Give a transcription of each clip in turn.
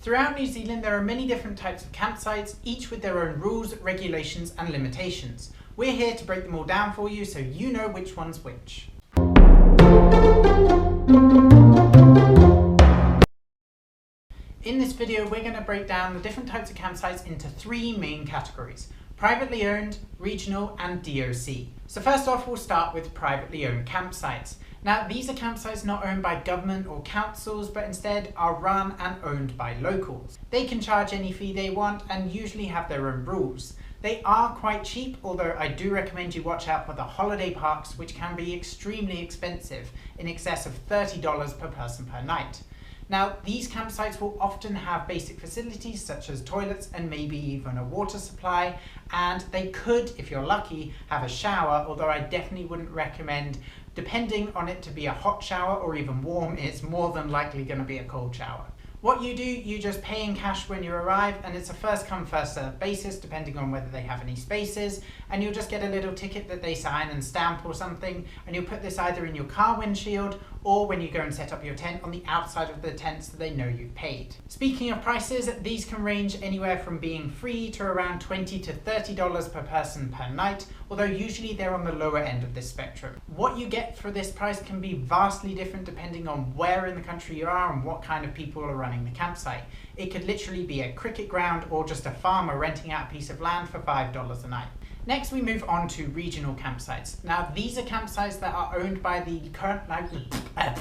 Throughout New Zealand there are many different types of campsites, each with their own rules, regulations and limitations. We're here to break them all down for you so you know which one's which. In this video we're going to break down the different types of campsites into three main categories: privately owned, regional and DOC. So first off we'll start with privately owned campsites. Now these are campsites not owned by government or councils but instead are run and owned by locals. They can charge any fee they want and usually have their own rules. They are quite cheap, although I do recommend you watch out for the holiday parks, which can be extremely expensive, in excess of $30 per person per night. Now these campsites will often have basic facilities such as toilets and maybe even a water supply, and they could, if you're lucky, have a shower, although I definitely wouldn't recommend, depending on it, to be a hot shower or even warm. It's more than likely going to be a cold shower. What you do, you just pay in cash when you arrive, and it's a first come first served basis depending on whether they have any spaces, and you'll just get a little ticket that they sign and stamp or something, and you'll put this either in your car windshield or when you go and set up your tent on the outside of the tent so they know you've paid. Speaking of prices, these can range anywhere from being free to around $20 to $30 per person per night, although usually they're on the lower end of this spectrum. What you get for this price can be vastly different depending on where in the country you are and what kind of people are running the campsite. It could literally be a cricket ground or just a farmer renting out a piece of land for $5 a night. Next we move on to regional campsites. Now these are campsites that are owned by the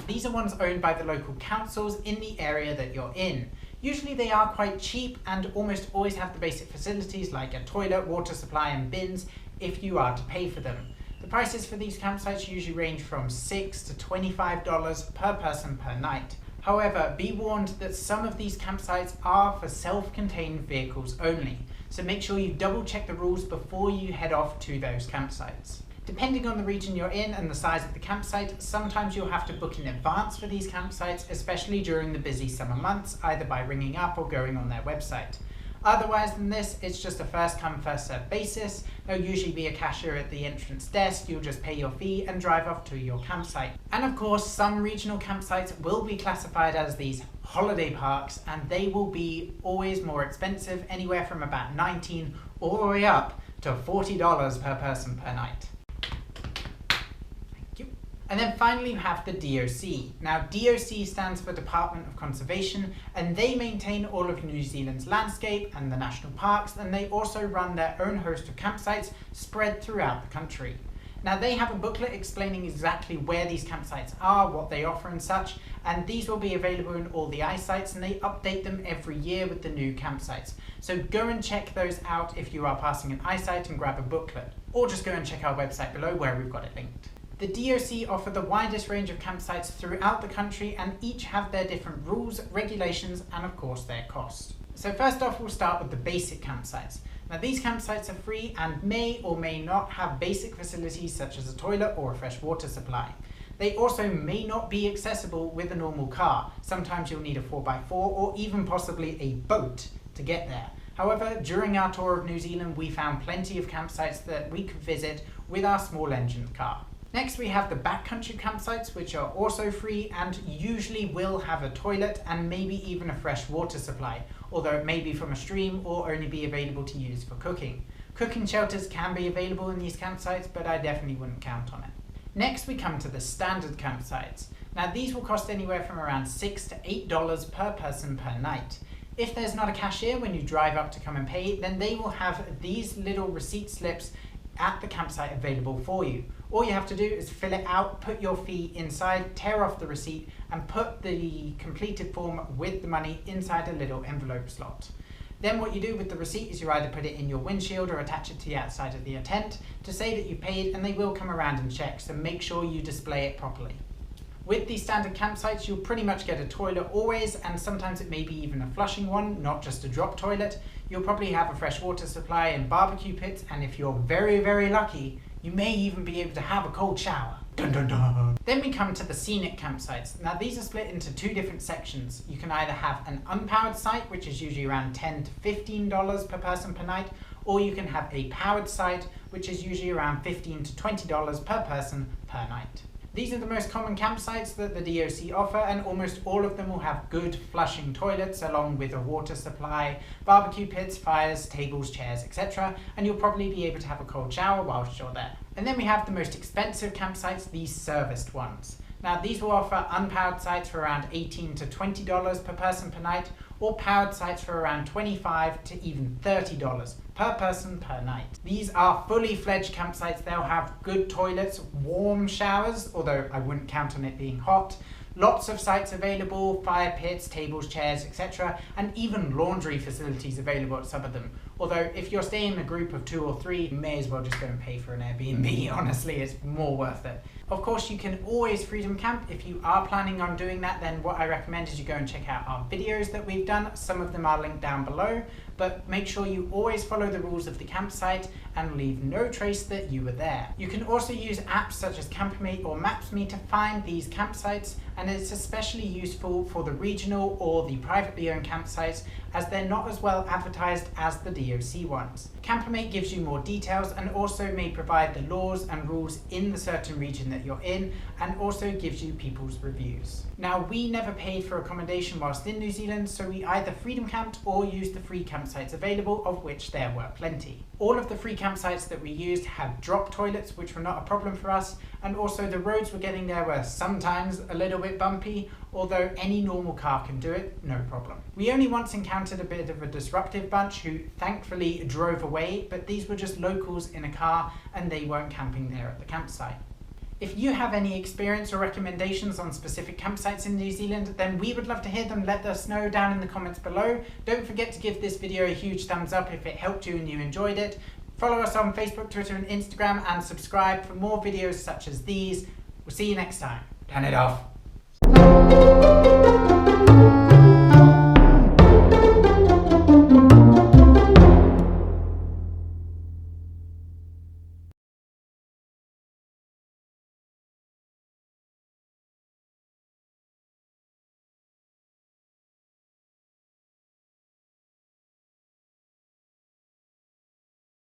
these are ones owned by the local councils in the area that you're in. Usually they are quite cheap and almost always have the basic facilities like a toilet, water supply and bins if you are to pay for them. The prices for these campsites usually range from $6 to $25 per person per night. However, be warned that some of these campsites are for self-contained vehicles only, so make sure you double check the rules before you head off to those campsites. Depending on the region you're in and the size of the campsite, sometimes you'll have to book in advance for these campsites, especially during the busy summer months, either by ringing up or going on their website. Otherwise than this, it's just a first come first served basis. There'll usually be a cashier at the entrance desk, you'll just pay your fee and drive off to your campsite. And of course, some regional campsites will be classified as these holiday parks, and they will be always more expensive, anywhere from about $19 all the way up to $40 per person per night. And then finally you have the DOC. Now DOC stands for Department of Conservation, and they maintain all of New Zealand's landscape and the national parks, and they also run their own host of campsites spread throughout the country. Now they have a booklet explaining exactly where these campsites are, what they offer and such, and these will be available in all the eyesites, and they update them every year with the new campsites. So go and check those out if you are passing an eyesight and grab a booklet, or just go and check our website below where we've got it linked. The DOC offer the widest range of campsites throughout the country, and each have their different rules, regulations and of course their cost. So first off we'll start with the basic campsites. Now these campsites are free and may or may not have basic facilities such as a toilet or a fresh water supply. They also may not be accessible with a normal car. Sometimes you'll need a 4x4 or even possibly a boat to get there. However, during our tour of New Zealand we found plenty of campsites that we could visit with our small engined car. Next we have the backcountry campsites, which are also free and usually will have a toilet and maybe even a fresh water supply, although it may be from a stream or only be available to use for cooking. Cooking shelters can be available in these campsites, but I definitely wouldn't count on it. Next we come to the standard campsites. Now these will cost anywhere from around $6 to $8 per person per night. If there's not a cashier when you drive up to come and pay, then they will have these little receipt slips at the campsite available for you. All you have to do is fill it out, put your fee inside, tear off the receipt and put the completed form with the money inside a little envelope slot. Then what you do with the receipt is you either put it in your windshield or attach it to the outside of your tent to say that you paid, and they will come around and check, so make sure you display it properly. With these standard campsites you'll pretty much get a toilet always, and sometimes it may be even a flushing one, not just a drop toilet. You'll probably have a fresh water supply and barbecue pits, and if you're very lucky, you may even be able to have a cold shower. Dun dun dun. Then we come to the scenic campsites. Now these are split into two different sections. You can either have an unpowered site, which is usually around $10 to $15 per person per night, or you can have a powered site, which is usually around $15 to $20 per person per night. These are the most common campsites that the DOC offer, and almost all of them will have good flushing toilets along with a water supply, barbecue pits, fires, tables, chairs, etc. And you'll probably be able to have a cold shower whilst you're there. And then we have the most expensive campsites, these serviced ones. Now these will offer unpowered sites for around $18 to $20 per person per night, or powered sites for around $25 to even $30 per person per night. These are fully fledged campsites. They'll have good toilets, warm showers, although I wouldn't count on it being hot, lots of sites available, fire pits, tables, chairs, etc. and even laundry facilities available at some of them. Although if you're staying in a group of 2 or 3, you may as well just go and pay for an Airbnb, honestly, it's more worth it. Of course, you can always freedom camp. If you are planning on doing that, then what I recommend is you go and check out our videos that we've done. Some of them are linked down below, but make sure you always follow the rules of the campsite and leave no trace that you were there. You can also use apps such as Campermate or Maps.me to find these campsites, and it's especially useful for the regional or the privately owned campsites, as they're not as well advertised as the DOC ones. Campermate gives you more details and also may provide the laws and rules in the certain region that you're in, and also gives you people's reviews. Now, we never paid for accommodation whilst in New Zealand, so we either freedom camped or used the free campsites available, of which there were plenty. All of the free campsites that we used had drop toilets, which were not a problem for us, and also the roads we're getting there were sometimes a little bit bumpy, although any normal car can do it, no problem. We only once encountered a bit of a disruptive bunch who thankfully drove away, but these were just locals in a car and they weren't camping there at the campsite. If you have any experience or recommendations on specific campsites in New Zealand, then we would love to hear them. Let us know down in the comments below. Don't forget to give this video a huge thumbs up if it helped you and you enjoyed it. Follow us on Facebook, Twitter and Instagram, and subscribe for more videos such as these. We'll see you next time. Turn it off.